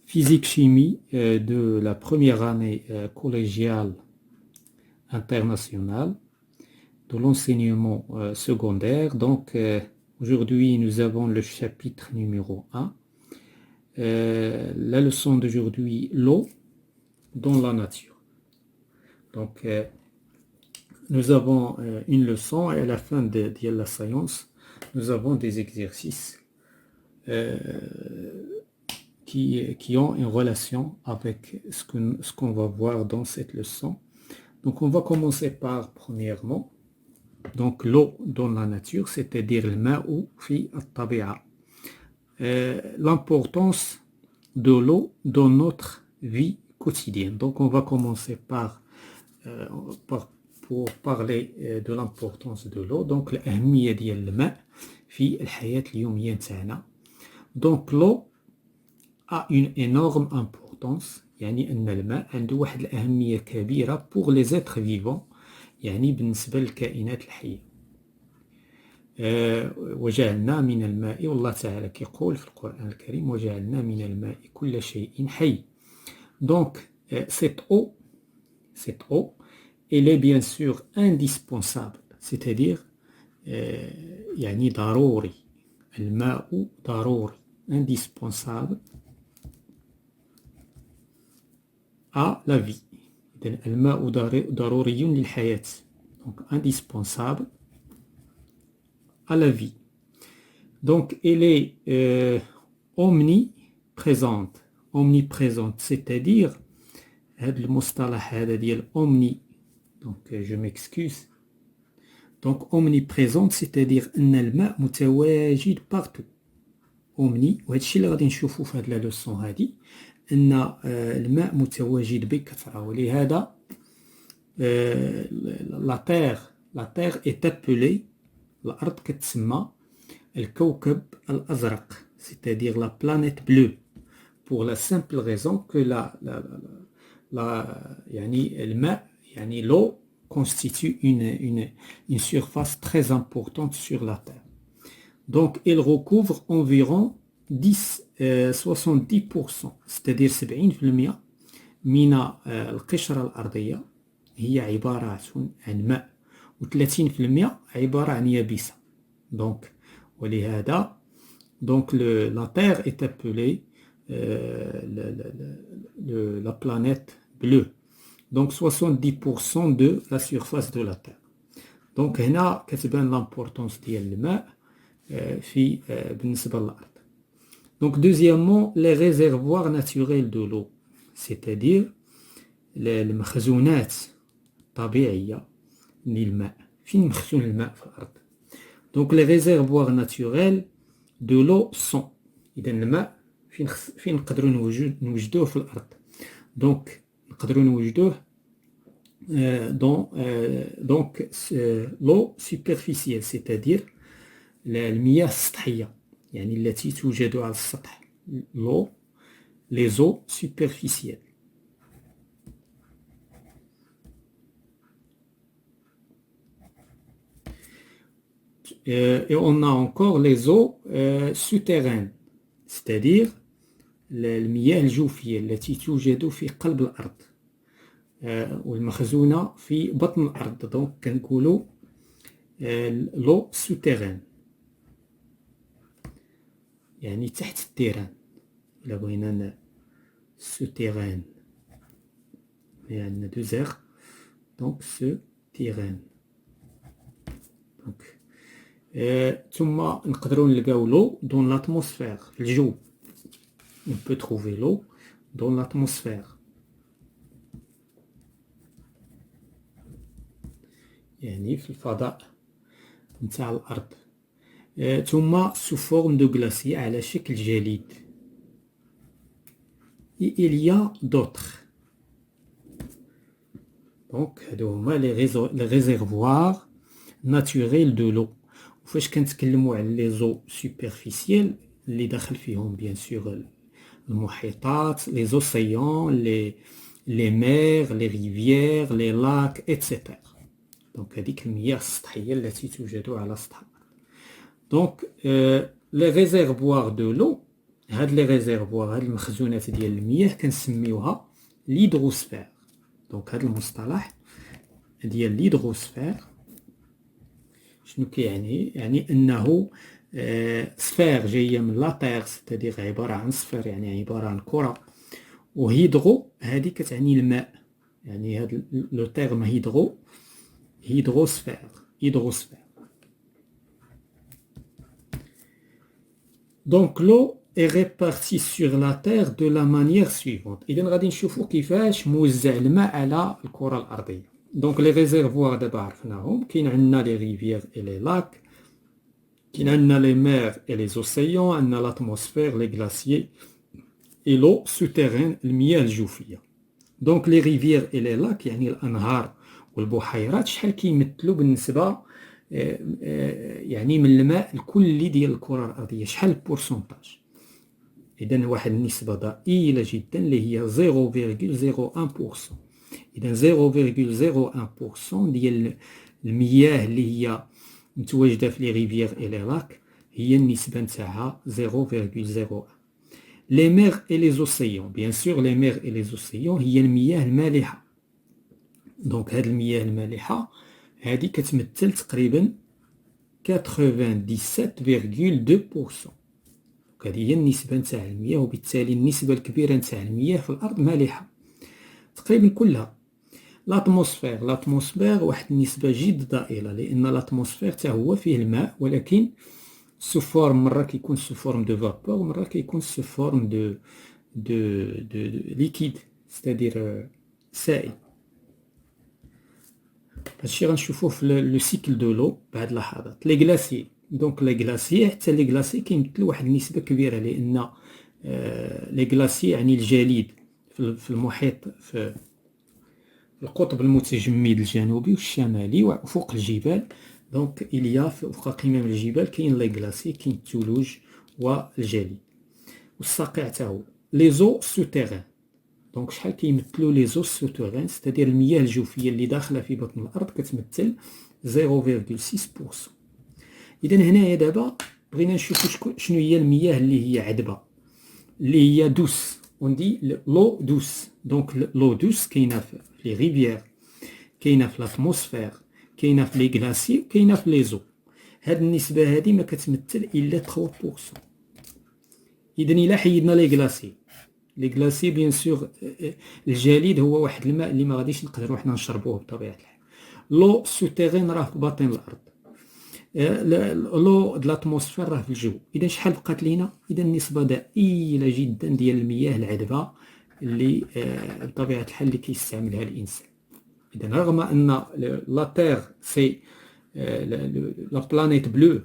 physique-chimie de la première année collégiale internationale de l'enseignement secondaire. Donc, aujourd'hui, nous avons le chapitre numéro 1. La leçon d'aujourd'hui, l'eau dans la nature. Donc, nous avons une leçon et à la fin de la séance, nous avons des exercices qui ont une relation avec ce qu'on va voir dans cette leçon. Donc, on va commencer par, premièrement, donc l'eau dans la nature, c'est-à-dire le ma'u fi at-tabi'a. L'importance de l'eau dans notre vie quotidienne. Donc, on va commencer pour parler de l'importance de l'eau. Donc, l'ahmiyya ديال الماء في الحياة اليومية نتاعنا. Donc, l'eau a une énorme importance. يعني أن الماء عنده واحد الأهمية كبيرة pour les êtres vivants. يعني بالنسبة للكائنات الحية. وجعلنا من الماء والله تعالى كيقول في القرآن الكريم وجعلنا من الماء كل شيء حي. Donc, cette eau, elle est bien sûr indispensable. C'est-à-dire, يعني ضروري. الماء ضروري. Indispensable à la vie. الماء ضروري للحياة. Donc, indispensable à la vie. Donc, elle est omniprésente. Omniprésente, c'est-à-dire, هذا المصطلح هذا ديال omni. Donc, je m'excuse. Donc, omniprésente, c'est-à-dire أن الماء متواجد partout. omni, وهذا الشيء اللي غادي نشوفوا في هذه لا لوسون هذه أن الماء متواجد بكثرة ولهذا la terre est appelée الأرض كتسمى الكوكب الأزرق c'est-à-dire la planète bleue pour la simple raison que يعني الماء يعني l'eau constitue une surface très importante sur la terre. Donc elle recouvre environ 70% c'est-à-dire 70% من القشرة الأرضية هي عبارة عن ماء و30% عبارة عن يابسة. Donc ولهذا donc la terre est appelée la planète bleue. Donc 70% de la surface de la terre. Donc هنا كتبان l'importance ديال الماء في بالنسبة للأرض. Donc deuxièmement les réservoirs naturels de l'eau c'est-à-dire المخزونات الطبيعية للماء. فين مخزون الماء في الأرض؟ Donc les réservoirs naturels de l'eau sont إذا الماء فين نقدروا نوجدوه في الأرض. Donc نقدروا نوجدوه donc l'eau superficielle c'est-à-dire المياه السطحية يعني التي توجد على السطح. l'eau les eaux superficielles. Et on a encore les eaux souterraines c'est-à-dire المياه الجوفية التي توجد في قلب الأرض والمخزونة في بطن الأرض. دونك كنقولوا l'eau souterraine يعني تحت التيران إلا بغينا souterraine يعني deux R donc souterraine. donc ثم نقدروا نلقاو l'eau dans l'atmosphère في الجو. on peut trouver l'eau dans l'atmosphère يعني في الفضاء نتاع الأرض. ثم sous forme de glacier على شكل جليد. et il y a d'autres. donc هادو هما les réservoirs naturels de l'eau. وفاش كنتكلموا على لي زو سوبرفيسيال اللي داخل فيهم بيان سور المحيطات لي زوسيان لي مير لي ريفيير لي لاك ايتترا. دونك هذيك المياه السطحيه التي توجد على سطح الارض. دونك لي réservoirs de l'eau هاد لي ريزيرفوار، هاد المخزونات ديال المياه كنسميوها ليدروسفير. دونك هاد المصطلح ديال ليدروسفير شنو كيعني؟ يعني انه سفير جايه من لا تير، ستادير عباره عن سفير يعني عباره عن كره، وهيدرو هذه كتعني الماء. يعني هاد لو تيرم هيدرو، هيدروسفير، هيدروسفير. دونك لو est répartie sur la Terre de la manière suivante. إذا غادي نشوفوا كيفاش موزع الماء على الكرة الأرضية. دونك لي ريزيرفوار دابا عرفناهم، كاين عندنا لي ريفيير اي لي لاك، كاين عندنا لي مير اي لي زوسيون، عندنا لاتموسفير، لي غلاسيي اي لو سوتيرين، المياه الجوفية. دونك لي ريفيير اي لي لاك يعني الأنهار والبحيرات شحال كيمثلوا بالنسبة يعني من الماء الكلي ديال الكرة الأرضية، شحال البورسونتاج؟ إذا واحد النسبة ضئيلة جدا اللي هي 0.01%. إذا 0.01% ديال المياه اللي هي متواجدة في لي ريفيير إي لي لاك هي النسبة نتاعها 0.01. لي مير إي لي زوسيون، بيان سور لي مير إي لي زوسيون هي المياه المالحة. دونك هاد المياه المالحة هادي كتمثل تقريبا 97.2%. هذه هي النسبة نتاع المياه، وبالتالي النسبة الكبيرة نتاع المياه في الأرض مالحة تقريبا كلها. لاتموسفير واحد النسبة جد ضئيلة، لأن لاتموسفير حتى هو فيه الماء، ولكن سو فورم، مرة كيكون سو فورم دو فابور، ومرة كيكون سو فورم دو ليكيد، ستادير سائل. هادشي غنشوفوه في لو سيكل دو لو بعد لحظات. لي غلاسيي، دونك لي غلاسيي حتى لي غلاسيي كيمثلوا واحد النسبة كبيرة، لأن لي غلاسيي يعني الجليد في المحيط، في القطب المتجمد الجنوبي والشمالي وفوق الجبال. دونك إليا فوق قمم الجبال كاين لي غلاسيي، كاين الثلوج والجليد والصقيع حتى هو. لي زو سوتيرين، دونك شحال كيمثلوا لي زو سوتيرين، ستادير المياه الجوفيه اللي داخله في بطن الارض، كتمثل 0.6%. اذا هنايا دابا بغينا نشوفوا شنو هي المياه اللي هي عذبه، اللي هي دوس، وندي لو دوس. دونك لو دوس كاينه في لي ريفيير، كاينه في لاتموسفير، كاينه في لي غلاسي، كاينه في لي زو. هاد النسبه هادي ما كتمثل الا 3%. اذا الا حيدنا لي غلاسي، لي غلاسي بيان سور الجليد هو واحد الماء اللي ما غاديش نقدروا حنا نشربوه بطبيعه الحال. لو سوتيرين راه في باطن الارض، لو د لاتموسفير راه في الجو. اذا شحال بقات لينا؟ اذا نسبه ضئيله جدا ديال المياه العذبه اللي بطبيعه الحال اللي كيستعملها الانسان. اذا رغم ان لا تير سي لا بلانيت بلو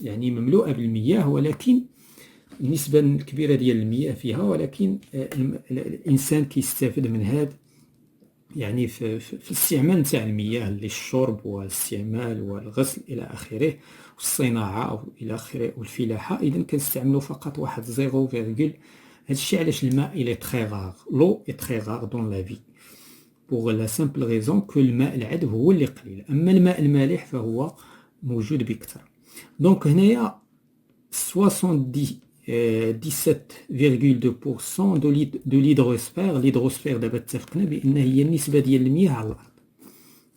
يعني مملوءه بالمياه، ولكن النسبة الكبيرة ديال المياه فيها، ولكن الإنسان كيستافد من هذا يعني في الاستعمال نتاع المياه للشرب والاستعمال والغسل إلى آخره، والصناعة أو إلى آخره، والفلاحة. إذا كنستعملوا فقط واحد 0. هادشي علاش الماء إلي تخي غار، لو إي تخي غار دون لا في، بوغ لا سامبل غيزون كو الماء العذب هو اللي قليل، أما الماء المالح فهو موجود بكثرة. دونك هنايا 17,2% دو ليدروسفير. ليدروسفير دابا اتفقنا بأن هي النسبة ديال المياه على الأرض.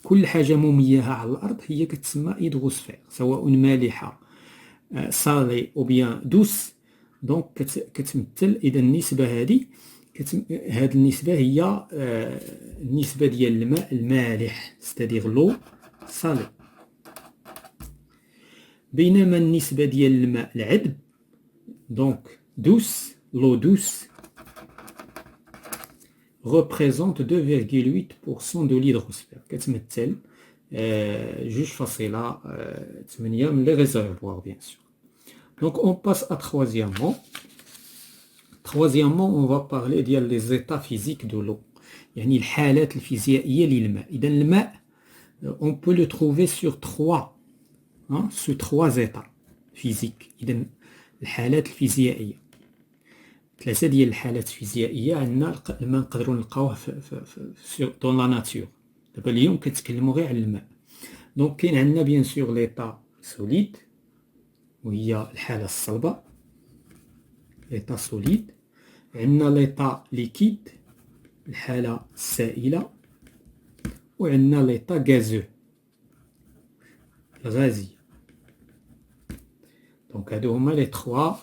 كل حاجة مميهة على الأرض هي كتسمى هيدروسفير، سواء مالحة صالي أو بيان دوس. دونك كتمثل إذا النسبة هذه، هاد النسبة هي النسبة ديال الماء المالح، ستادير لو صالي. بينما النسبة ديال الماء العذب، دونك douce, l'eau douce représente 2,8% de l'hydrosphère. كتمثل 2.8 من les réservoirs, bien sûr. Donc on passe à troisièmement. Troisièmement, on va parler des états physiques de l'eau. يعني الحالات الفيزيائية للماء. إذا الماء on peut le trouver sur trois états physiques. إذا الحالات الفيزيائية، 3 ديال الحالات الفيزيائيه عندنا الماء نقدروا نلقاوه في دون لا ناتور. دابا اليوم كنتكلموا غير على الماء. دونك كاين عندنا بيان سور ليطا سوليد، وهي الحاله الصلبه، l'état solide. عندنا l'état liquide الحالة السائلة. وعندنا l'état gazeux الغازي. دونك هادو هما لي تخوا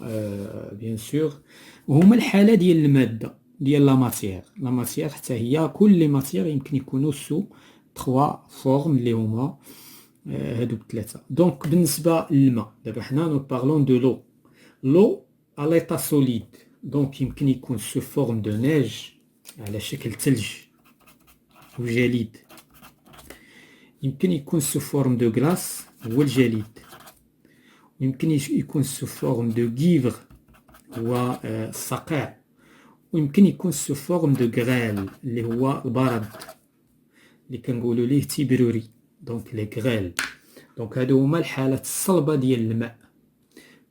بيان سور. وهما الحالة ديال المادة ديال لا ماتيير حتى هي كل لي ماتيير يمكن يكونوا سو تخوا فورم اللي هما هادو بثلاثة. دونك بالنسبة للماء دابا حنا نو بارلون دو لو à l'état solide. دونك يمكن يكون سو فورم دو نيج على شكل ثلج وجليد. يمكن يكون سو فورم دو غلاس هو الجليد. ويمكن يكون سو فورم دو غيفر هو الصقيع. ويمكن يكون سو فورم دو غريل اللي هو البرد اللي كنقولوا ليه تيبروري. دونك لي غريل. دونك هادو هما الحالات الصلبة ديال الماء.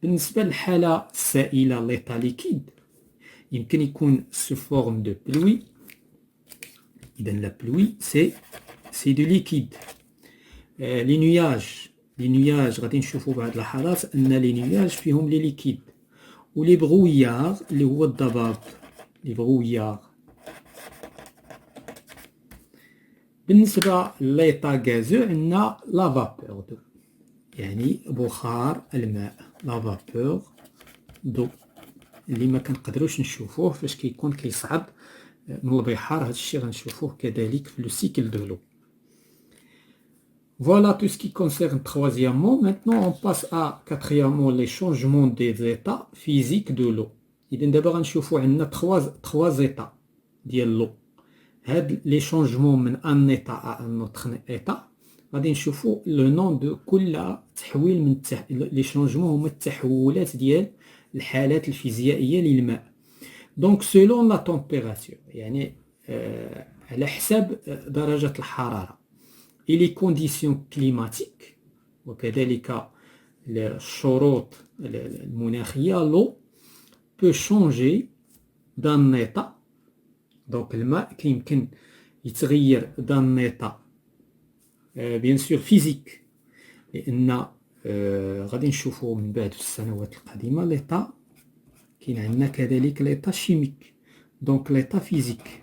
بالنسبة للحالة السائلة ليطا ليكيد يمكن يكون سو فورم دو بلوي. إذا لا بلوي سي دو ليكيد. لي نياج غادي نشوفوا بعض الحالات ان لي نياج فيهم لي ليكيد. ولي بغويار اللي هو الضباب لي بغويار. بالنسبه لليطا غازو عندنا لا فابور دو يعني بخار الماء. لا فابور دو اللي ما كنقدروش نشوفوه فاش كيكون كيصعد من البحار. هذا الشيء غنشوفوه كذلك في لو سيكل دو لو. Voilà tout ce qui concerne troisièmement. Maintenant, on passe à quatrièmement les changements des états physiques de l'eau. إذا دابا غنشوفوا عندنا trois états ديال l'eau. هاد les changements من un état à un autre état غادي نشوفوا لو نون دو كل تحويل من لي شونجمون هما التحولات ديال الحالات الفيزيائيه للماء. دونك سولون لا تمبيراتور يعني على حساب درجه الحراره. et les conditions climatiques وكذلك الشروط المناخيه. l'eau peut changer d'un état. دونك الماء كيمكن يتغير d'un état بيان سور فيزيك لان غادي نشوفوا من بعد في السنوات القادمه ليطا كاين عندنا كذلك ليطا شيميك. دونك ليطا فيزيك.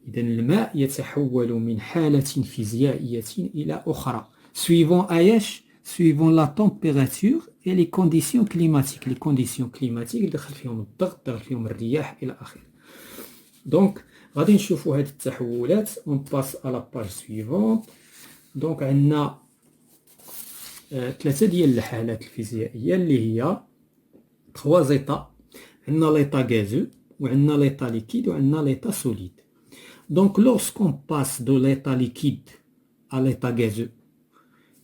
اذا الماء يتحول من حاله فيزيائيه الى اخرى suivant اياش suivant la température et les conditions climatiques. les conditions climatiques دخل فيهم الضغط دخل فيهم الرياح الى اخره. دونك غادي نشوفوا هذه التحولات. on passe à la page suivante. دونك عندنا ثلاثه ديال الحالات الفيزيائيه اللي هي trois états. عندنا ليطا غازو وعندنا ليطا ليكيد وعندنا ليطا سوليد. دونك lorsqu'on passe de l'état liquide à l'état gazeux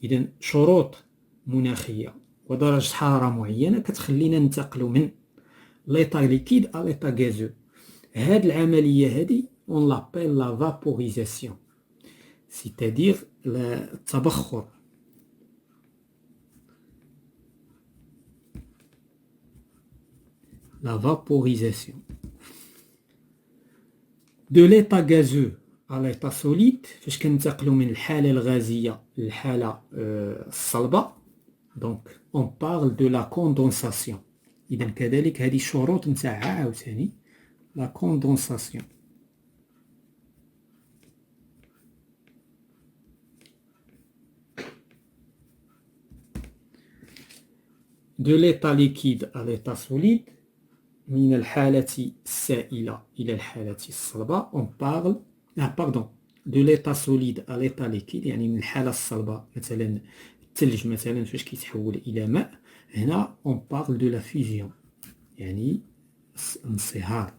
اذا شروط مناخيه ودرجه حراره معينه كتخلينا ننتقلوا من ليطا ليكيد à l'état gazeux. هاد العمليه هذه on l'appelle la vaporisation c'est-à-dire التبخر. la vaporisation de l'état gazeux à l'état solide. فاش كننتقلوا من الحاله الغازيه للحاله الصلبه دونك on parle de la condensation. اذا كذلك هذه الشروط نتاعها عاوتاني la condensation. de l'état liquide à l'état solide من الحالة السائلة إلى الحالة الصلبة on parle de l'état solide à l'état liquide يعني من الحالة الصلبة مثلا الثلج مثلا فاش كيتحول إلى ماء. هنا on parle de la fusion يعني الانصهار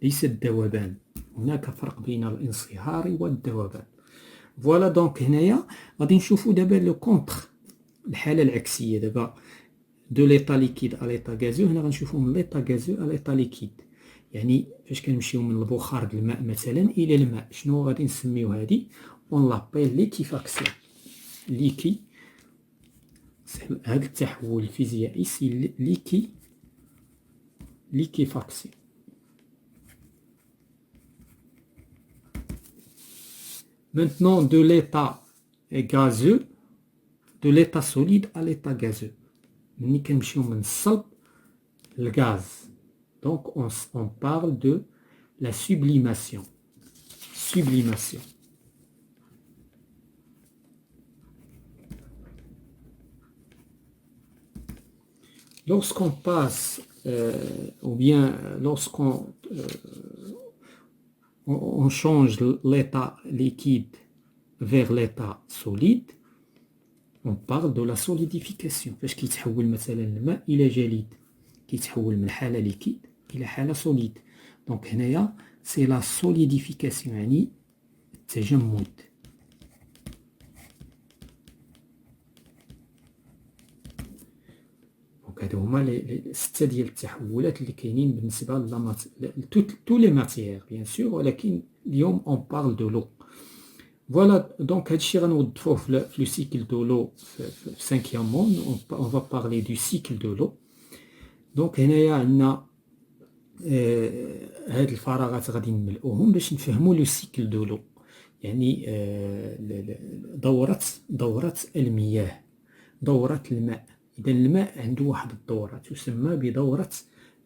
ليس الذوبان. هناك فرق بين الانصهار والذوبان. فوالا دونك هنايا غادي نشوفوا دابا لو كونتر الحالة العكسية. دابا دو ليطا ليكيد à l'état gazeux هنا غنشوفوا من ليطا غازو à l'état liquide يعني فاش كنمشيو من البخار د الماء مثلا الى الماء شنو غادي نسميو هذه on l'appelle liquéfaction. هذا التحول الفيزيائي سي liquéfaction. maintenant de l'état gazeux de l'état solide à l'état gazeux. ملي كنمشيو من الصلب للغاز. دونك on parle de la sublimation. Sublimation. Lorsqu'on passe, ou bien lorsqu'on on change l'état liquide vers l'état solide, on parle de la solidification. فاش كيتحول مثلا الماء إلى جليد كيتحول من حالة ليكيد إلى حالة سوليد. دونك هنايا سي لا سوليديفيكاسيون يعني التجمد. دونك هادو هما ستة ديال التحولات اللي كاينين بالنسبة لتو لي ماتيير بيان سور، ولكن اليوم اون بارل دو لو. فوالا دونك هادشي غنوضحوه في لو سيكل دو لو في سانكيام مون. اون فا بارلي دو سيكل دو لو. دونك هنايا عندنا هاد الفراغات غادي نملؤوهم باش نفهموا لو سيكل دو لو، يعني دورة المياه، دورة الماء. إذا الماء عنده واحد الدورة تسمى بدورة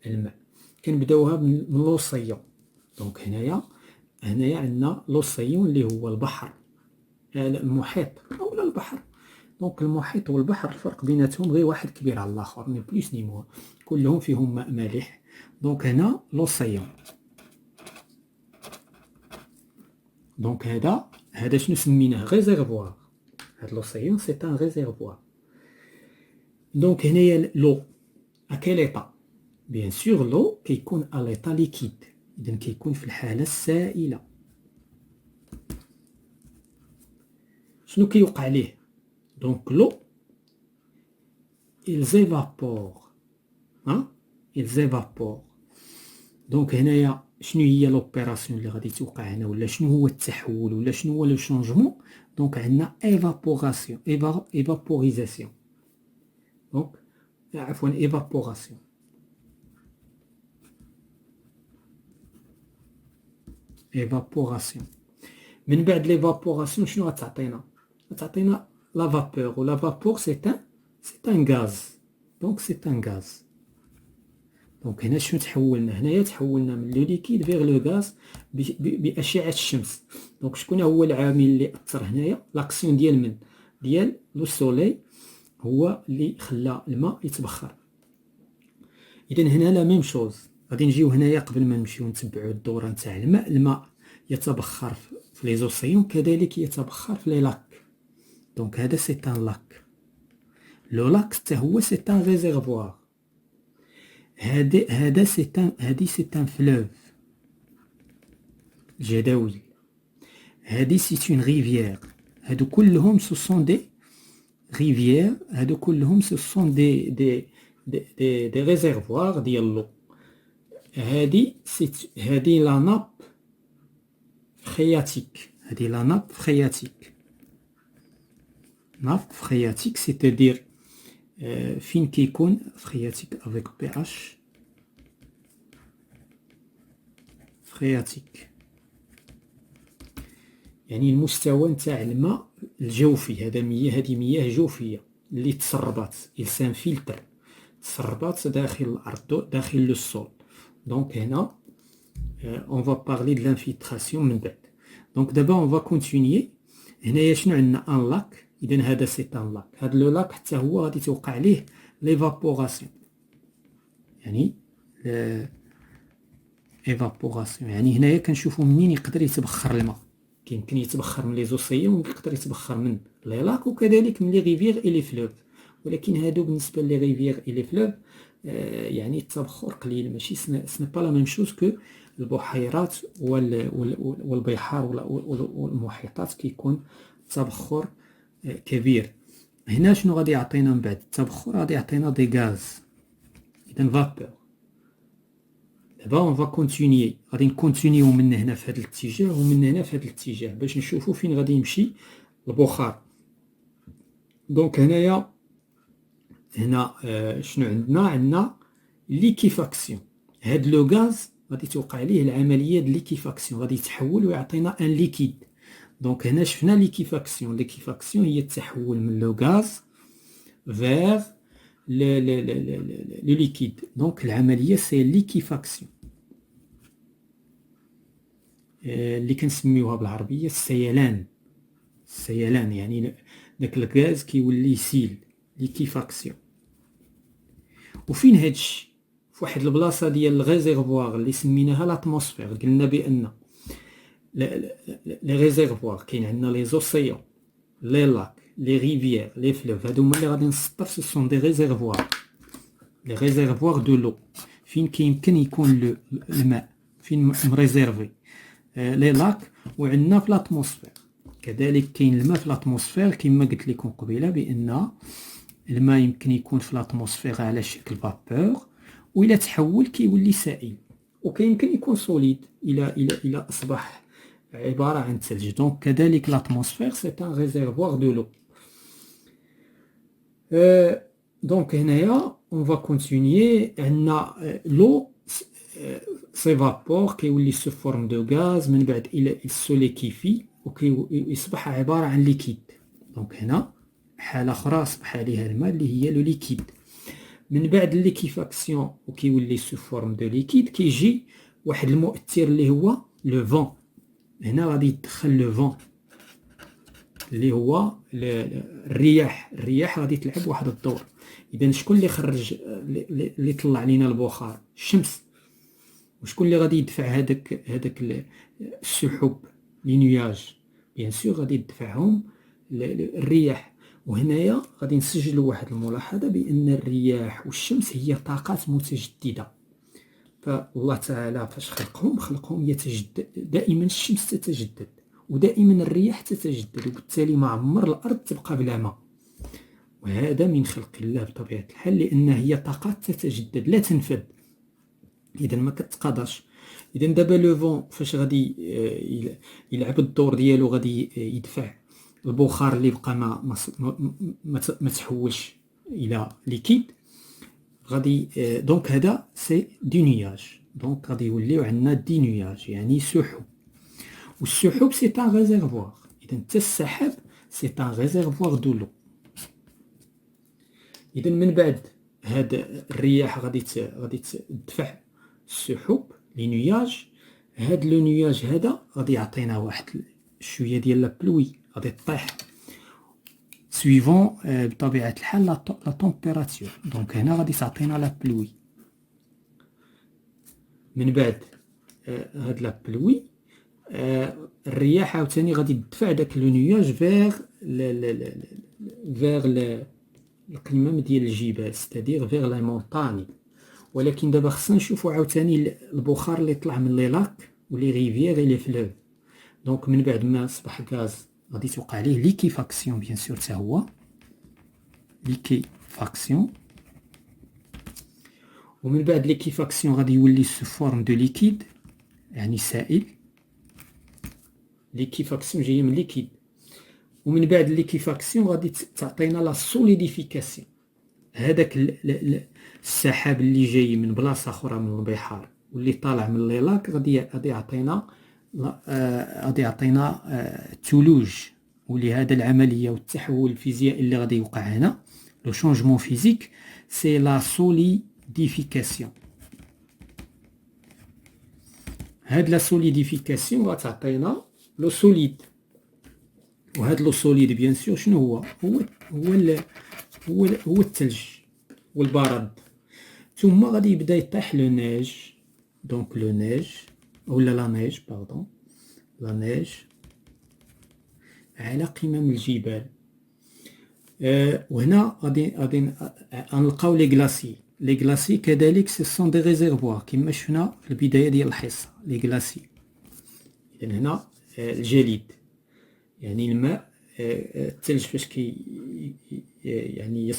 الماء. كنبداوها من لوسيون. دونك هنايا عندنا لوسيون اللي هو البحر، المحيط أو البحر. دونك المحيط والبحر الفرق بيناتهم غير واحد كبير على الآخر، ني بليس ني موان، كلهم فيهم ماء مالح. دونك هنا لوسيون. دونك هذا شنو سميناه؟ ريزيرفوار. هاد لوسيون سي ان ريزيرفوار. دونك هنايا لو اكيل ايطا؟ بيان سور لو كيكون ا ليطا ليكيد، اذا كيكون في الحاله السائله. شنو كيوقع ليه؟ دونك لو ils évaporent. ils évaporent. دونك هنايا شنو هي لوبيراسيون اللي غادي توقع هنا، ولا شنو هو التحول، ولا شنو هو لو شونجمون؟ دونك عندنا ايفابوراسيون، ايفابوريزاسيون. دونك عفوا ايفابوراسيون. ايفابوراسيون من بعد ليفابوراسيون شنو غتعطينا؟ غتعطينا لا فابور، ولا فابور سي ان غاز. دونك سي ان غاز. دونك هنا شنو تحولنا؟ هنايا تحولنا من لو ليكيد فيغ لو غاز بأشعة الشمس. دونك شكون هو العامل اللي أثر هنايا؟ لاكسيون ديال ديال لو سولي هو اللي خلى الماء يتبخر. إذا هنا لا ميم شوز. غادي نجيو هنايا قبل ما نمشيو نتبعو الدورة نتاع الماء يتبخر في لي زوسيون، كذلك يتبخر في لي لاك. دونك هذا سي ان لاك. لو لاك حتى هو سي ان ريزيرفوار. هادي سي ان فلوف، جداول. هادي سي اون ريفيير. هادو كلهم سو سون دي ريفيير، هادو كلهم سو سون دي ريزيرفوار ديال لو. هادي لا ناب فرياتيك. هادي لا ناب فرياتيك. ناب فرياتيك سيتادير فين كيكون فرياتيك افيك بي اش فرياتيك، يعني المستوى نتاع الماء الجوفي. هذا هذه مياه جوفيه اللي تسربات، إلسان فلتر تسربات داخل الارض، داخل لو سول. دونك هنا اون فا بارلي دو لانفيلتراسيون من بعد. دونك دابا اون فا كونتينيي. هنايا شنو عندنا؟ ان لاك. اذا هذا سي ان لاك. هذا لو لاك حتى هو غادي توقع ليه ليفابوراسيون، يعني ايفابوراسيون. يعني هنايا كنشوفوا منين يقدر يتبخر الماء. يمكن يتبخر من لي زوسيون، ويقدر يتبخر من لي لاك، وكذلك من لي ريفير اي لي فلوف. ولكن هادو بالنسبه لي ريفير اي لي فلوف يعني التبخر قليل، ماشي سني با لا ميم شوز كو البحيرات والبحار والمحيطات كيكون التبخر كبير. هنا شنو غادي يعطينا من بعد التبخر؟ غادي يعطينا دي غاز، اذا فابور. دابا اون فا كونتينيي، غادي نكونتينيو من هنا في هذا الاتجاه ومن هنا في هذا الاتجاه باش نشوفوا فين غادي يمشي البخار. دونك هنا شنو عندنا ليكيفاكسيون. هاد لو غاز غادي توقع ليه العمليه ديال ليكيفاكسيون، غادي يتحول ويعطينا ان ليكيد. دونك هنا شفنا ليكيفاكسيون. ليكيفاكسيون هي التحول من لو غاز فيغ لو ليكيد. دونك العمليه سي ليكيفاكسيون اللي كنسميوها بالعربيه السيلان. السيلان يعني داك الغاز كيولي يسيل، ليكيفاكسيون. وفين هادشي؟ فواحد البلاصه ديال الغيزيرفوار اللي سميناها لاتموسفير. قلنا بان لي ريزيرفوار كاين عندنا لي زوسيون، لي لاك، لي ريفيير، لي فلوف. هادو هما اللي غادي نسطر سو سون دي ريزيرفوار، لي ريزيرفوار دو لو، فين كيمكن يكون الماء، فين مريزيرفي. لي لاك وعندنا في لاتموسفير كذلك كاين الماء في لاتموسفير. كما قلت لكم قبيله بان الماء يمكن يكون في لاتموسفير على شكل فابور، وإلا تحول كيولي سائل، وكيمكن يكون سوليد الى اصبح عباره عن ثلج. دونك كذلك لاتموسفير سي ان ريزيرفوار دو لو. دونك هنايا اون فا كونتينيي. عندنا لو سيفابور كيولي سو فورم دو غاز، من بعد الى سوليكيفي وكيصبح عباره عن ليكيد. دونك هنا حاله اخرى اصبح عليها الماء اللي هي لو ليكيد. من بعد الليكيفاكسيون وكيولي سو فورم دو ليكيد كيجي واحد المؤثر اللي هو لو فون. هنا غادي يدخل لو فون اللي هو الرياح. الرياح غادي تلعب واحد الدور. اذا شكون اللي خرج اللي طلع لينا البخار؟ الشمس. وشكون اللي غادي يدفع هذاك السحب لي نياج؟ بيان سور غادي يدفعهم الرياح. وهنايا غادي نسجلوا واحد الملاحظه بان الرياح والشمس هي طاقات متجدده. فالله تعالى فاش خلقهم يتجدد دائما. الشمس تتجدد ودائما الرياح تتجدد، وبالتالي ما عمر الارض تبقى بلا ماء. وهذا من خلق الله بطبيعه الحال، لان هي طاقات تتجدد لا تنفد، اذا ما كتقادرش. اذا دابا لو فون فاش غادي يلعب الدور ديالو غادي يدفع البخار اللي بقى ما تحولش الى ليكيد. غادي دونك هذا سي دي نياج. دونك غادي يوليو عندنا دي نياج يعني سحب. والسحب سي ان ريزيرفوار. اذا حتى السحاب سي ان ريزيرفوار دو لو. اذا من بعد هاد الرياح غادي تدفع السحب لي نياج. هاد لو نياج هذا غادي يعطينا واحد شويه ديال لا بلوي غادي تطيح سويفون بطبيعه الحال لا طومبيراتور. دونك هنا غادي تعطينا لا بلوي. من بعد هاد لا بلوي الرياح عاوتاني غادي تدفع داك لو نياج فيغ القمم ديال الجبال، ستادير فيغ لا مونطاني. ولكن دابا خصنا نشوفوا عاوتاني البخار اللي طلع من لي لاك ولي ريفيير لي فلوف. دونك من بعد ما اصبح غاز غادي توقع عليه ليكيفاكسيون بيان سور حتى هو ليكيفاكسيون. ومن بعد ليكيفاكسيون غادي يولي سو فورم دو ليكيد يعني سائل. ليكيفاكسيون جايه من ليكيد. ومن بعد ليكيفاكسيون غادي تعطينا لا سوليديفيكاسيون. هذاك السحاب اللي جاي من بلاصه اخرى من البحار واللي طالع من لي لاك غادي يعطينا الثلوج. ولهذا العمليه والتحول الفيزيائي اللي غادي يوقع هنا لو شونجمون فيزيك سي لا سوليديفيكاسيون. هاد لا سوليديفيكاسيون غتعطينا لو سوليد. وهاد لو سوليد بيان سور شنو هو الثلج والبرد. ثم غادي يبدا يطيح لو نيج. دونك لو نيج ولا لا نيج باردون لا نيج على قمم الجبال. وهنا غادي نلقاو لي غلاسي. لي غلاسي كذلك سي سون دي ريزيرفوار كما شفنا في البدايه ديال الحصه. لي غلاسي اذا هنا الجليد يعني الماء. الثلج فاش يعني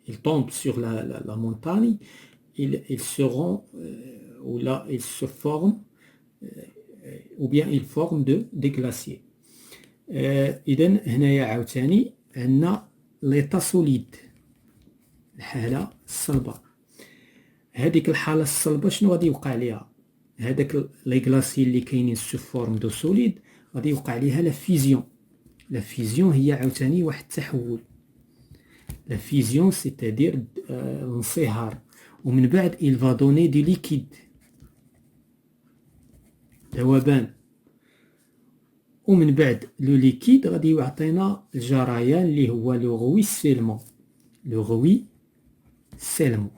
il tombe sur la montagne, ils seront ou là ils se forment ou bien ils forment des glaciers. إذن هنايا عاوتاني عندنا ليطا سوليد الحالة الصلبة. هذيك الحالة الصلبة شنو غادي يوقع ليها؟ هذاك لي غلاسي اللي كاينين سو فورم دو سوليد غادي يوقع ليها لا فيزيون. لا فيزيون هي عاوتاني واحد التحول. La fusion, c'est-à-dire l'enصهار. ومن بعد il va donner du liquide. ذوبان. ومن بعد لو ليكيد غادي يعطينا الجريان اللي هو لو غويسيلمون. لو غويسيلمون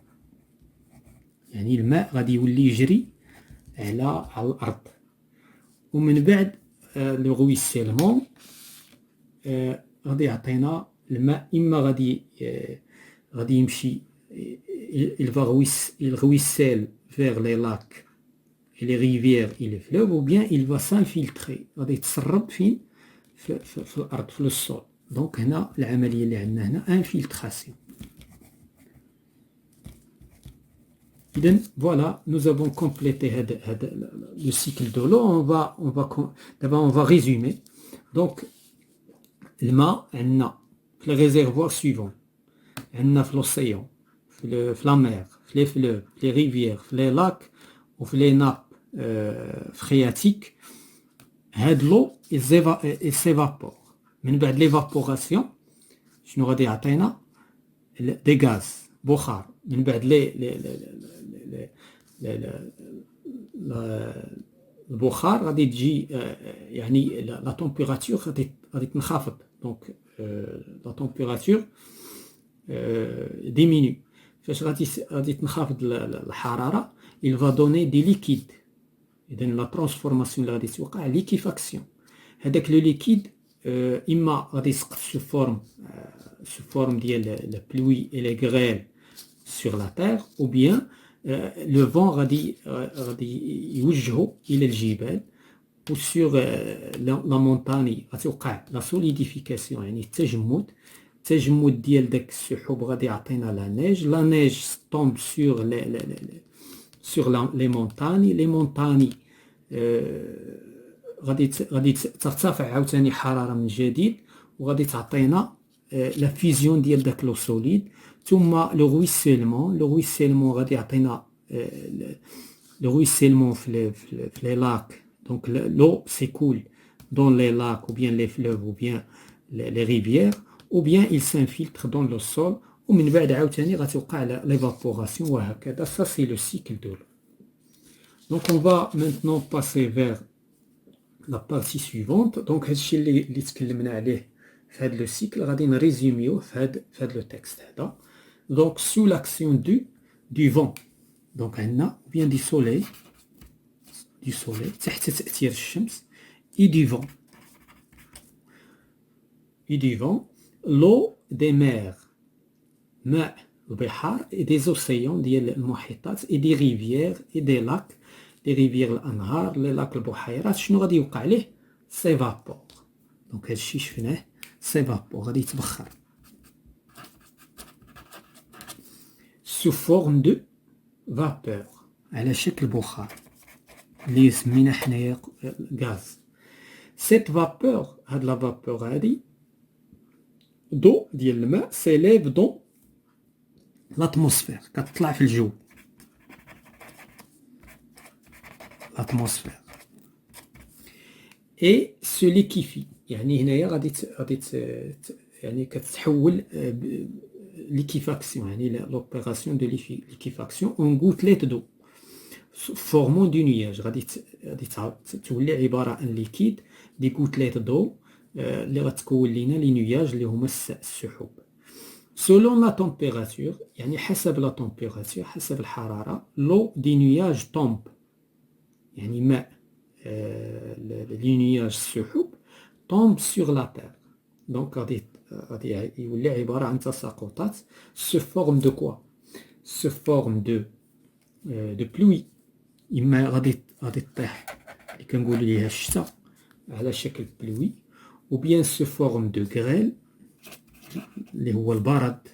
يعني الماء غادي يولي يجري على الارض. ومن بعد لو غويسيلمون غادي يعطينا الماء اما غادي يمشي il ruisselle vers les lacs et les rivières et les fleuves, ou bien il va s'infiltrer غادي يتسرب فين في الارض في السول. دونك هنا العمليه اللي عندنا هنا انفiltration. إذن voilà, nous avons complété le cycle de l'eau. On va résumer. Donc الماء عندنا في les réservoirs suivants. عندنا في l'océan, في la mer, في les fleuves, في les rivières, في les lacs وفي les nappes phréatiques. هاد l'eau il s'évapore. من بعد l'évaporation شنو غادي يعطينا des gaz بخار. من بعد البخار غادي تجي يعني لا تمبيراتور غادي تنخفض. دونك لا تمبيراتور diminue. فاش غادي تنخفض الحراره il va donner des liquides. اذا لا ترانسفورماسيون اللي غادي توقع ليكيفاكسيون. هذاك لو ليكيد اما غادي يسقط سو فورم ديال لا بلوي اي لي غريل sur la terre, ou bien le vent غادي يوجهه الى الجبال. و sur la montagne غتوقع لا سوليديفيكاسيون يعني التجمد ديال داك السحب غادي يعطينا لا نيج tombe sur les montagnes. les montagnes غادي ترتفع عاوتاني حراره من جديد وغادي تعطينا لا فيزيون ديال داك لو سوليد. ثم لو رويسيلمون غادي يعطينا لو رويسيلمون في لي لاك. دونك لو سيكول دون لي لاك ou bien les fleuves ou bien les rivières ou bien il s'infiltre dans le sol. ومن بعد عاوتاني غتوقع l'évaporation وهكذا. Ça c'est le cycle de l'eau. Donc on va maintenant passer vers la partie suivante. Donc هادشي اللي تكلمنا عليه في هذا لو سيكل غادي نريزوميوه في هذا لو تكست هذا. Donc sous l'action du vent. Donc عندنا ou bien du soleil تحت تأثير الشمس et du vent l'eau des mers ماء البحار et des océans ديال المحيطات et des rivières et des lacs. les rivières الانهار les lacs البحيرات شنو غادي يوقع ليه s'évapore. دونك هادشي شفناه s'évapore غادي يتبخر sous forme de vapeur على شكل بخار اللي سمينا حنايا غاز. cette vapeur هاد لا vapeur هادي d'eau ديال الماء s'élève dans l'atmosphère كتطلع في الجو. l'atmosphère et se liquéfie يعني هنايا غادي يعني كتتحول liquéfaction يعني l'opération de liquéfaction en gouttelettes d'eau formant du nuage. غادي تولي عباره عن ليكيد دي gouttelettes d'eau اللي غتكون لينا لي نياج اللي هما السحب. selon la température يعني حسب لا température حسب الحراره l'eau des nuages tombe يعني ماء لي نياج السحب tombe sur la terre. donc غادي يولي عباره عن تساقطات se forme de quoi se forme de pluie. اما غادي تطيح اللي كنقولوا ليها الشتاء على شكل بلوي ou bien se forme de grêle اللي هو البرد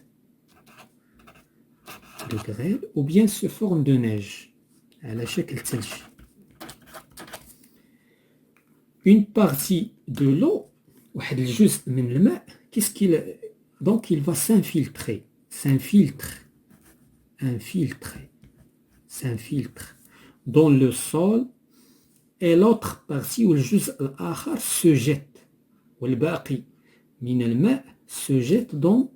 de grêle ou bien se forme de neige على شكل ثلج. une partie de l'eau واحد الجزء من الماء qu'est-ce qu'il donc il va s'infiltre dans le sol et l'autre partie والجزء الآخر se jette والباقي من الماء se jette dans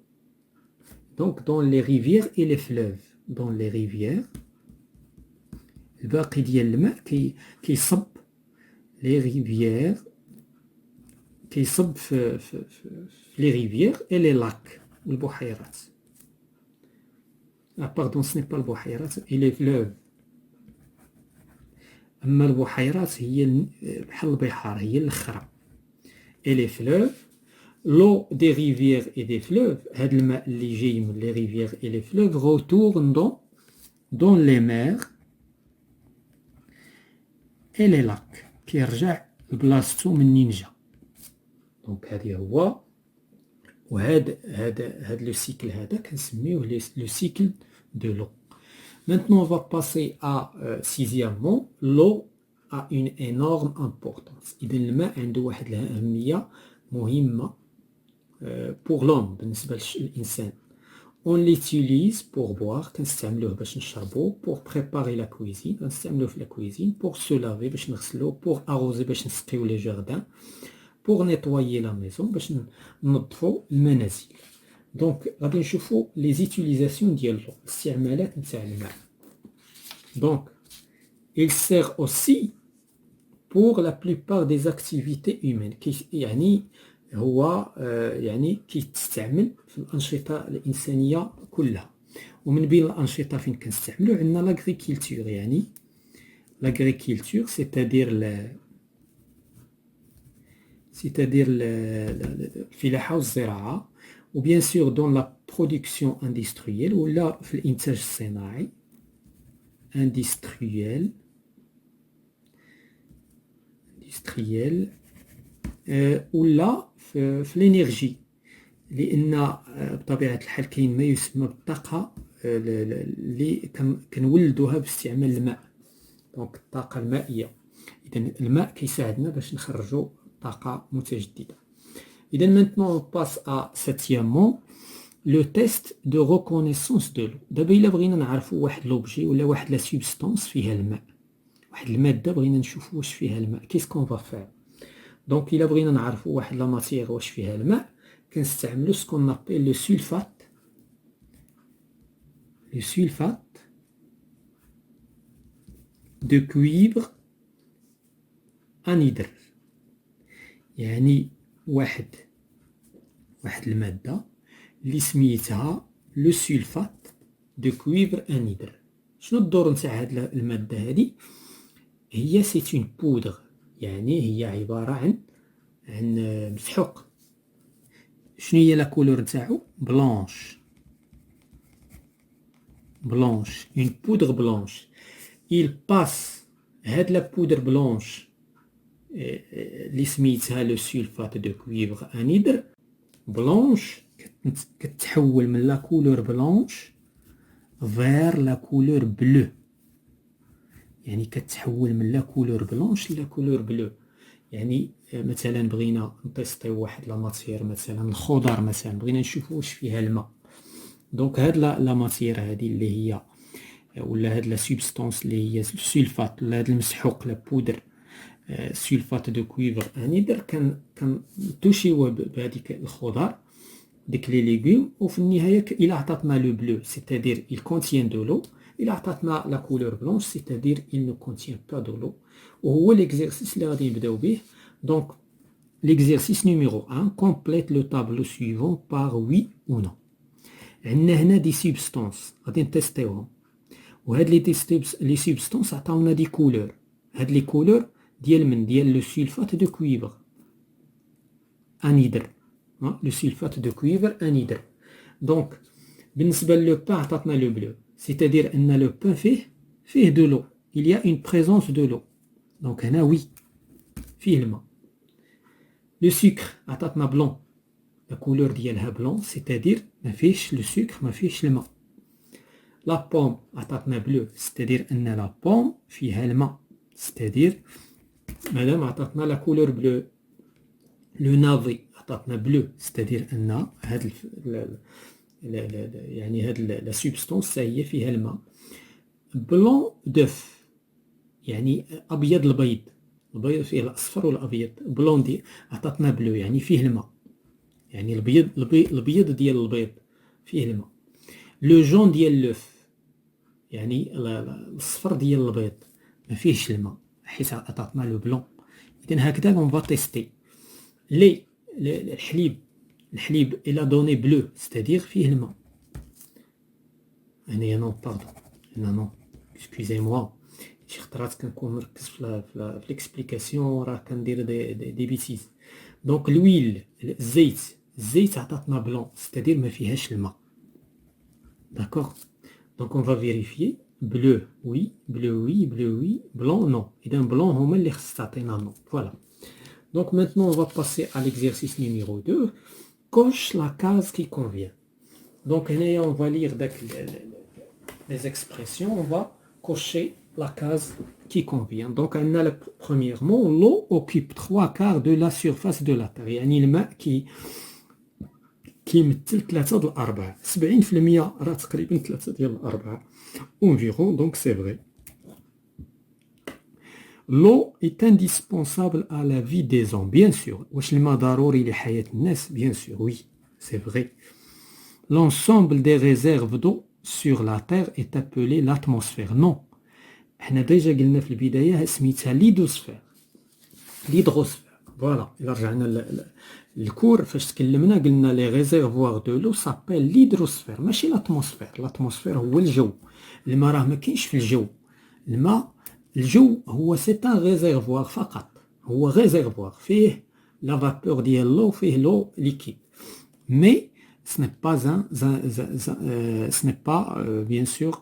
Donc dans les rivières et les fleuves. Dans les rivières, الباقي ديال الماء كيصب les rivières, كيصب في les rivières et les lacs والبحيرات. Ah pardon, ce n'est pas البحيرات et les fleuves. أما البحيرات هي بحال البحار هي الأخرى. Et les fleuves, l'eau des rivières et des fleuves, هاد الماء اللي جاي من les rivières et les fleuves retourne dans les mers et les lacs. كيرجع لبلاصتو منين جا. دونك هذه هو هاد لو سيكل هذا كنسميوه لو سيكل de l'eau. Maintenant, on va passer à sixièmement, l'eau a une énorme importance. إذن الماء عنده واحد الأهمية مهمة pour l'homme بالنسبة للإنسان. On l'utilise pour boire, كنستعملوه باش نشربو, pour préparer la cuisine, كنستعملوه في la cuisine, pour se laver باش نغسلو, pour arroser باش نسقيو les jardins, pour nettoyer la maison باش ننظفو المنازل. دونك غادي نشوفو لي زيتيليزاسيون ديال لو الاستعمالات نتاع الماء. دونك il sert aussi pour la plupart des activités humaines. يعني هو يعني كيتستعمل في الأنشطة الإنسانية كلها. ومن بين الأنشطة فين كنستعملو عندنا لاغريكولتور. يعني لاغريكولتور سيتادير الفلاحة والزراعة. ou bien sûr dans la production industrielle ولا في الإنتاج الصناعي industriel ولا في الانرجي لأن بطبيعة الحال كاين ما يسمى بالطاقة اللي كنولدوها باستعمال الماء. دونك الطاقة المائية. إذن الماء كيساعدنا باش نخرجوا طاقة متجددة. Et maintenant, on passe à septièmement, le test de reconnaissance de l'eau. دابا إلا بغينا نعرفوا واحد لوبجي ولا واحد لا سوبستانس فيها الماء، واحد المادة بغينا نشوفوا واش فيها الماء، كيس كون فا فير. دونك إلا بغينا نعرفوا واحد لا ماتيغ واش فيها الماء، كنستعملوا سكون نابيل لو سولفات. لو سولفات دو كويبر انيدر. يعني واحد المادة اللي سميتها لو سولفات دو كويبر انيدر. شنو الدور نتاع هاد المادة هادي؟ هي سيت اون بودغ، يعني هي عبارة عن مسحوق. شنو هي لا كولور نتاعو؟ بلانش اون بودغ بلانش. il passe هاد لا بودر بلانش اللي سميتها لو سولفات دو كويبر انيدر بلانش كتحول من لا كولور بلانش فير لا كولور بلو. يعني كتحول من لا كولور بلانش لا كولور بلو. يعني مثلا بغينا نتيستيو واحد لا ماتير، مثلا الخضر مثلا بغينا نشوفوا واش فيها الماء. دونك هاد لا ماتير هادي اللي هي ولا هاد لا سوبستانس اللي هي السولفات ولا هاد المسحوق لا بودر سولفات دو كويفر انيدر كنتوشيوه بهذيك الخضر ديك لي ليغوم، وفي النهايه الى عطاتنا لو بلو سيتادير il contient de l'eau، الى عطاتنا لا كولور بلونش سيتادير il ne contient pas de l'eau. وهو ليكزيرسيس اللي غادي نبداو به. دونك ليكزيرسيس نيميرو 1 complète le tableau suivant par oui ou non. عندنا هنا دي سوبستانس غادي نتيستيوهم، وهاد لي سوبستانس عطاونا دي كولور. هاد لي كولور ديال لو سولفات دو كويبر انيدر. لو سولفات دو كويبر انيدر. دونك بالنسبه لو بان عطاتنا لو بلو، سيتادير ان لو بان فيه دو لو، il y a une présence de l'eau. دونك هنا وي فيه الماء. لو سكر عطاتنا بلون، لا كولور ديالها بلون سيتادير ما فيهش لو سكر، ما فيهش الماء. لا بوم عطاتنا بلو، سيتادير ان لا بوم فيها الماء، سيتادير مادام عطاتنا لا كولور بلو. لو نافي عطاتنا بلو، سيتادير ان هاد يعني هاد لا سوبستانس هي فيها الماء. بلون دوف يعني ابيض البيض فيه الاصفر والابيض. بلون دي عطاتنا بلو يعني فيه الماء، يعني البيض ديال البيض فيه الماء. لو جون ديال لوف يعني الصفر ديال البيض ما فيهش الماء حيت عطاتنا لو بلون. اذا هكذا اون فا تيستي لي الحليب الى دوني بلو ستادير فيه الماء. هنايا نو باردون هنا نو اكسكوزي موا شي خطرات كنكون مركز في ليكسبليكاسيون راه كندير دي بيتيز. دونك الويل الزيت عطاتنا بلون ستادير ما فيهاش الماء. داكوغ دونك اون فا فيريفيي bleu oui, bleu oui, bleu oui, blanc non. Et d'un blanc, on met les non. Voilà. Donc maintenant, on va passer à l'exercice numéro 2. Coche la case qui convient. Donc on va lire les expressions. On va cocher la case qui convient. Donc on a premièrement, l'eau occupe 3/4 de la surface de la Terre. يعني الماء كيمثل 3 ديال 4 70% راه تقريبا 3 ديال 4 environ, donc c'est vrai. L'eau est indispensable à la vie des hommes, bien sûr. واش الماء ضروري لحياة الناس؟ bien sûr, oui, c'est vrai. L'ensemble des réserves d'eau sur la Terre est appelé l'atmosphère. Non. حنا ديجا قلنا في البداية سميتها ليدوسفير. ليدروسفير. فوالا إلا رجعنا الكور فاش تكلمنا قلنا لي ريزيرفوار دو لو سابيل ليدروسفير ماشي لاتموسفير. لاتموسفير هو الجو. الماء راه ما كاينش في الجو. الماء الجو هو سي ان ريزيرفوار فقط. هو ريزيرفوار فيه لا فابور ديال لو فيه لو ليكيد. مي ce n'est pas ce n'est pas bien sûr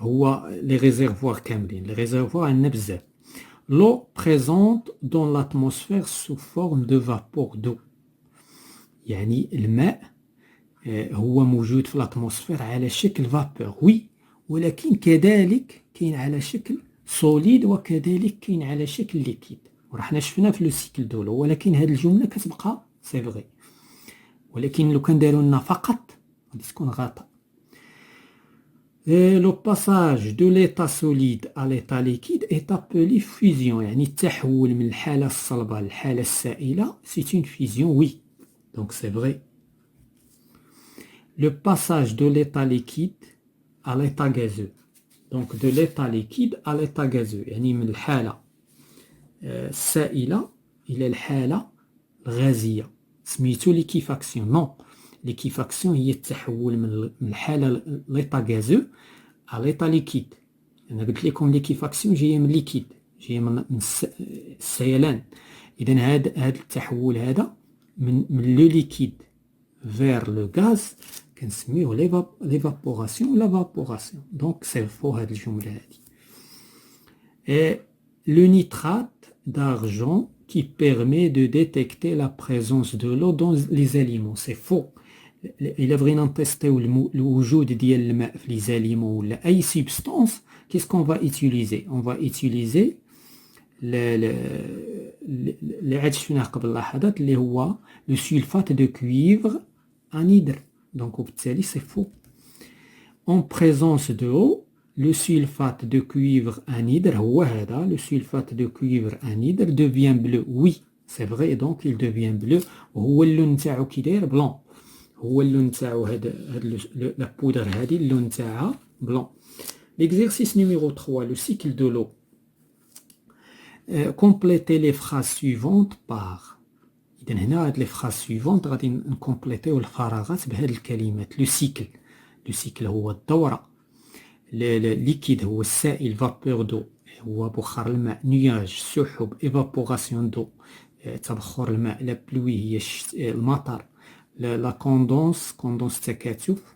هو لي ريزيرفوار كاملين. لي ريزيرفوار عندنا بزاف. L'eau présente dans l'atmosphère sous forme de vapeur d'eau. يعني الماء هو موجود في الاتموسفير على شكل فابور. وي ولكن كذلك كاين على شكل سوليد وكذلك كاين على شكل ليكيد. ورحنا شفنا في لو سيكل دولو. ولكن هذه الجمله كتبقى سي فغي. ولكن لو كان داروا لنا فقط غادي تكون غلطه. Le passage de l'état solide à l'état liquide est appelé fusion. يعني التحول من الحالة الصلبة للحالة السائلة c'est une fusion, oui. Donc c'est vrai. Le passage de l'état liquide à l'état gazeux. Donc de l'état liquide à l'état gazeux. يعني من الحالة السائلة إلى الحالة الغازية. سميتو ليكيفاكسيون. نو. ليكيفاكسيون هي التحول من الحالة ليطا غازو على ليطا ليكيد. أنا قلت لكم ليكيفاكسيون جاية من ليكيد جاية من السيلان. إذا هذا التحول هذا من لو ليكيد فير لو غاز كنسميوه ليفابوراسيون ولا فابوراسيون. دونك سي فو هاد الجملة هادي. لو نيترات d'argent qui permet de détecter la présence de l'eau dans les aliments. C'est faux. إلا بغينا نتيستيو الوجود ديال الماء في لي زاليمون ولا أي سبستانس qu'est-ce qu'on va utiliser? On va utiliser اللي عاد شفناه قبل لحظات اللي هو لو سولفات دو كويفر انيدر. دونك وبالتالي سي فو. En présence de eau, le sulfate de cuivre anhydre, le sulfate de cuivre anhydre devient bleu. Oui, c'est vrai, donc il devient bleu. هو اللون تاعو كي داير بلون. هو اللون تاعو هاد لا بودر هادي اللون تاعها بلون. L'exercice numéro 3, le cycle de l'eau. Complétez les phrases suivantes par. إذا هنا هاد les phrases suivantes غادي نكومبليتيو الفراغات بهاد الكلمات. لو سيكل. لو سيكل هو الدورة. الليكيد هو السائل فابور دو هو بخار الماء. نياج سحب ايفابوراسيون دو تبخر الماء. لا بلوي هي المطر. لا كوندونس تكاثف.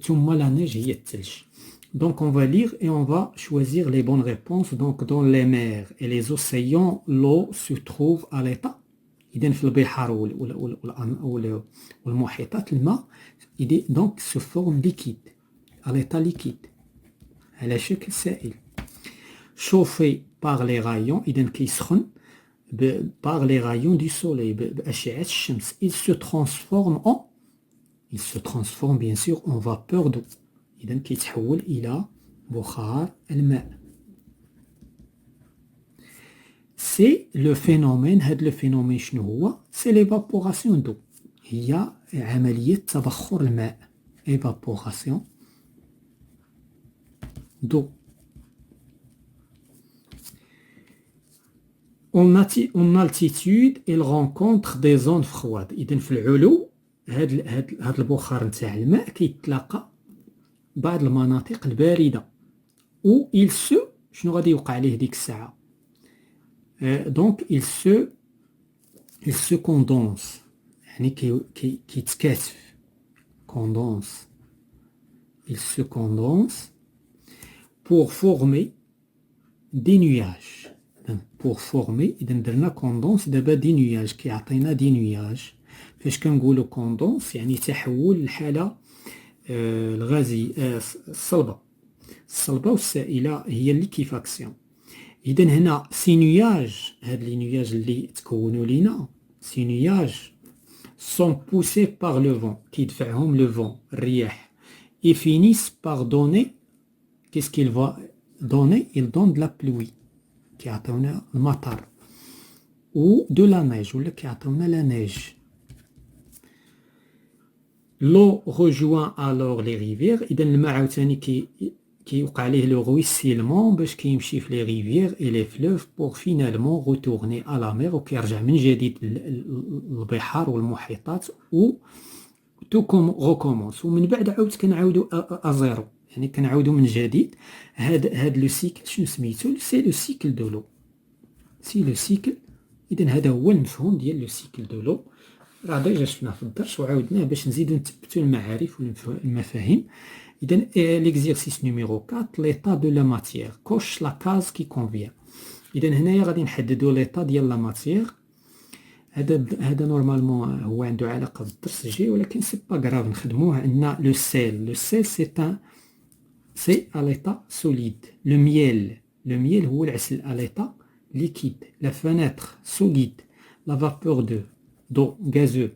ثم لا نيج هي الثلج. Donc on va lire et on va choisir les bonnes réponses. Donc dans les mers et les océans l'eau se trouve à l'état. إذن في البحار والمحيطات الماء donc se forme liquide à l'état liquide على شكل سائل. chauffé par les rayons إذا كيسخن par les rayons du soleil بأشعة الشمس. il se transforme bien sûr en vapeur d'eau. إذا كيتحول إلى بخار الماء. c'est le phénomène. هذا لو فينومين شنو هو؟ c'est l'évaporation d'eau. هي عملية تبخر الماء. évaporation d'eau. En altitude, il rencontre des zones froides. إذن في العلو هاد البخار نتاع الماء كيتلاقى بعض المناطق الباردة. و il se شنو غادي يوقع عليه ديك الساعة؟ donc il se condense يعني كيتكاثف condense. Il se condense pour former des nuages. pour former إذا درنا كوندونس دابا دي نياج كيعطينا دي نياج. فاش كنقولوا كوندونس يعني تحول الحالة الغازية الصلبة والسائلة هي الليكيفاكسيون. إذا هنا سي نياج هاد لي نياج اللي تكونوا لينا سي نياج sont poussés par le vent كيدفعهم لو فون الرياح et finissent par donner qu'est-ce qu'il va donner? Il donne de la pluie كيعطيونا المطر ou de la neige ولا كيعطيونا la neige. L'eau rejoint alors les rivières. إذا الماء عاوتاني كيوقع عليه لو رويسيلمون باش كيمشي في لي ريفيير et les fleuves pour finalement retourner à la mer وكيرجع من جديد للبحار والمحيطات و tout recommence. ومن بعد عاود كنعاودو ازيرو يعني كنعاودو من جديد. هاد لو سيكل شنو سميتو؟ سي لو سيكل دو لو. سي لو سيكل. اذا هذا هو المفهوم ديال لو سيكل دو لو. راه ديجا شفناه في الدرس وعاودناه باش نزيدو نثبتو المعارف والمفاهيم. اذا ليكزيرسيس نيميرو 4 ليطا دو لا ماتيير كوش لا كاز كي كونفيان. اذا هنايا غادي نحددو ليطا ديال لا ماتيير. هذا نورمالمون هو عنده علاقه بالدرس الجاي ولكن سي با غراف نخدموه. عندنا لو سيل سي à l'état solide. Le miel هو العسل à l'état liquide. La fenêtre solide. La vapeur d'eau gazeux.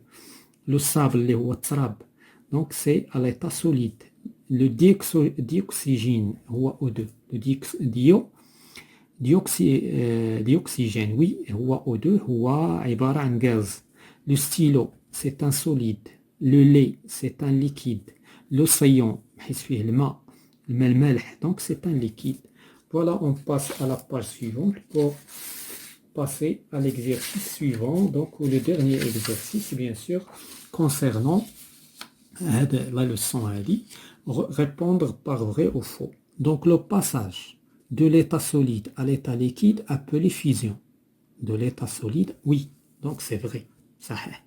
Le sable اللي هو التراب donc c'est à l'état solide. Le dioxygène هو O2. Le dioxygène oui هو O2 هو عبارة عن غاز. Le stylo c'est un solide. Le lait c'est un liquide. L'océan حيث فيه الماء المالح donc c'est un liquide. Voilà, on passe à la page suivante pour passer à l'exercice suivant, donc le dernier exercice bien sûr concernant la leçon répondre par vrai ou faux. Donc le passage de l'état solide à l'état liquide appelé fusion. De l'état solide, oui, donc c'est vrai, صحيح.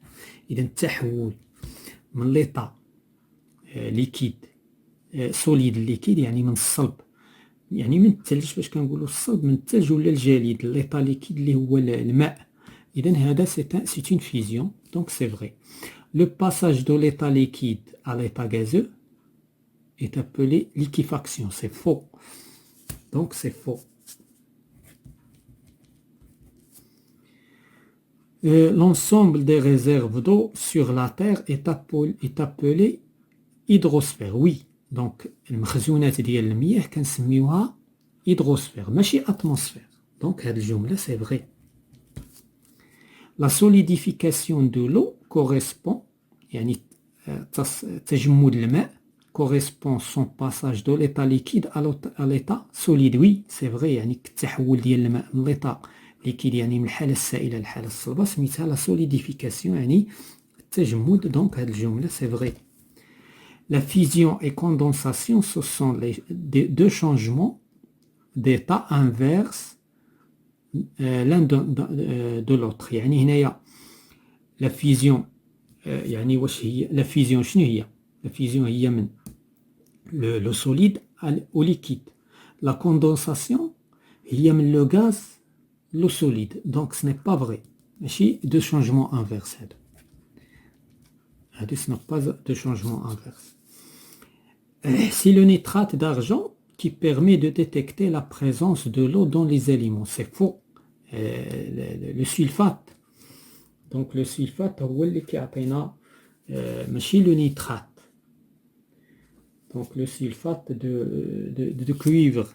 إذا التحول من l'état liquide سوليد ليكيد يعني من الصلب يعني من الثلج. باش كنقولوا الصلب من الثلج ولا الجليد ليطا ليكيد اللي هو الماء. اذا هذا سي اون فيزيون دونك سي فري. لو باساج دو ليطا ليكيد à l'état gazeux est appelé liquéfaction. C'est faux. Donc c'est faux. L'ensemble des réserves d'eau sur la Terre est appelé hydrosphère. Oui. دونك المخزونات ديال المياه كنسميوها هيدروسفير ماشي اتموسفير. دونك هاد الجمله سي فري. لا سوليديفيكاسيون دو لو كوريسبون يعني تجمد الماء كوريسبون سون باساج دو ليطا ليكيد à ليطا سوليد. وي سي فري يعني التحول ديال الماء من ليطا ليكيد يعني من الحاله السائله للحاله الصلبه سميتها لا سوليديفيكاسيون يعني التجمد. دونك هاد الجمله سي فري. La fusion et condensation, ce sont deux changements d'état inverse l'un de l'autre. يعني هنايا la fusion يعني واش هي la fusion شنو هي؟ La fusion هي من le solide au liquide. La condensation هي من le gaz au solide. Donc ce n'est pas vrai. ماشي deux changements inverses هادو. ce n'est pas deux changements inverses. C'est le nitrate d'argent qui permet de détecter la présence de l'eau dans les aliments. C'est faux. Le sulfate. Donc le sulfate هو اللي كيعطينا ماشي le nitrate. Donc le sulfate de cuivre.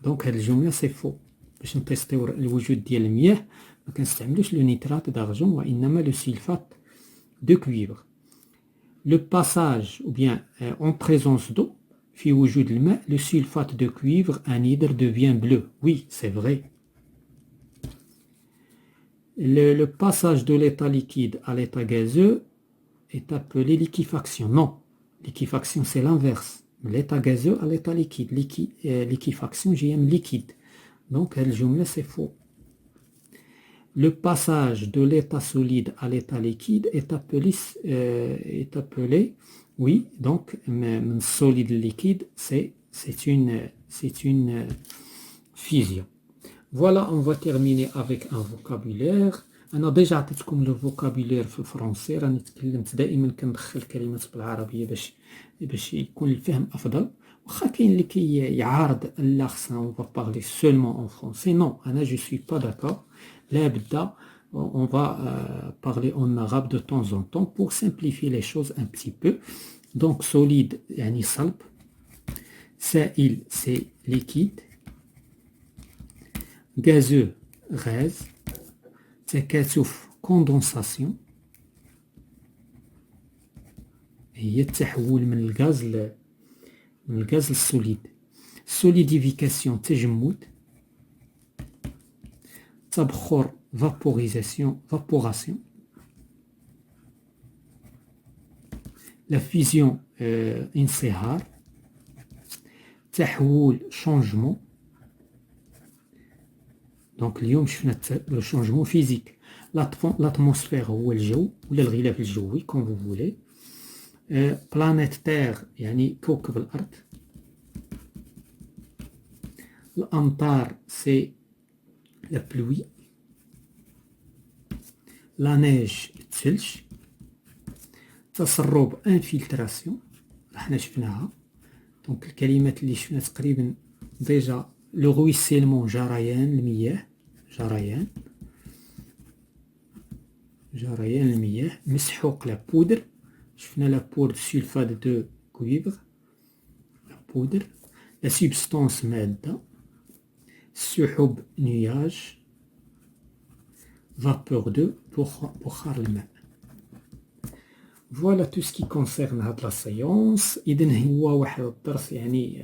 Donc هاد الجملة c'est faux. باش نتيستيو الوجود ديال المياه ما كنستعملوش le nitrate d'argent وإنما le sulfate de cuivre. le passage ou bien en présence d'eau, في وجود الماء, le sulfate de cuivre anhydre devient bleu. Oui, c'est vrai. Le passage de l'état liquide à l'état gazeux est appelé liquéfaction. Non, liquéfaction c'est l'inverse. L'état gazeux à l'état liquide. Liquéfaction, j'aime liquide. Donc, le jumla c'est faux. Le passage de l'état solide à l'état liquide est appelé, oui, donc, solide liquide, c'est une fusion. Voilà, on va terminer avec un vocabulaire. أنا ديجا عطيتكم لو فوكابولير في الفرنسي، راني تكلمت دائما كندخل كلمات بالعربية باش يكون الفهم أفضل. واخا كاين اللي كيعارض l'accent on va parler seulement en français. Non, أنا je suis pas d'accord. لا بدا on va parler en arabe de temps en temps pour simplifier les choses un petit peu. Donc solide يعني صلب، سائل c'est liquide، gazeux gaz، تكاثف condensation هي التحول من الغاز للسوليد، solidification تجمد، تبخر vaporation، la fusion انصهار، تحول changement. دونك اليوم شفنا لو شونجمون فيزيك. لاتموسفير هو الجو ولا الغلاف الجوي كون فو فولي. بلانيت تير يعني كوكب الأرض. الأمطار سي لا بلوي. لا نيج الثلج. تسرب انفلتراسيون حنا شفناها. دونك الكلمات اللي شفنا تقريبا ديجا لو رويسيلمون جريان المياه، جريان المياه. مسحوق لا بودر، شفنا لا بودر سلفات دو كويفر، لا بودر. لا سبستانس مادة. السحب نياج. vapeur de بخار الماء. Voilà tout ce qui concerne هاد لا سيونس. إذن هو واحد الدرس يعني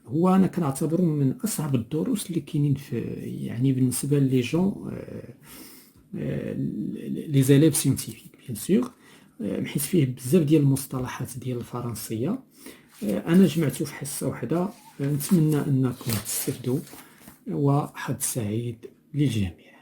هو انا كنعتبره من اصعب الدروس اللي كاينين في يعني بالنسبه لي جون لي زاليف سينتيفيك بيان سور، حيت فيه بزاف ديال المصطلحات ديال الفرنسيه. انا جمعته في حصه واحده. نتمنى انكم تستفدوا، وحظ سعيد للجميع.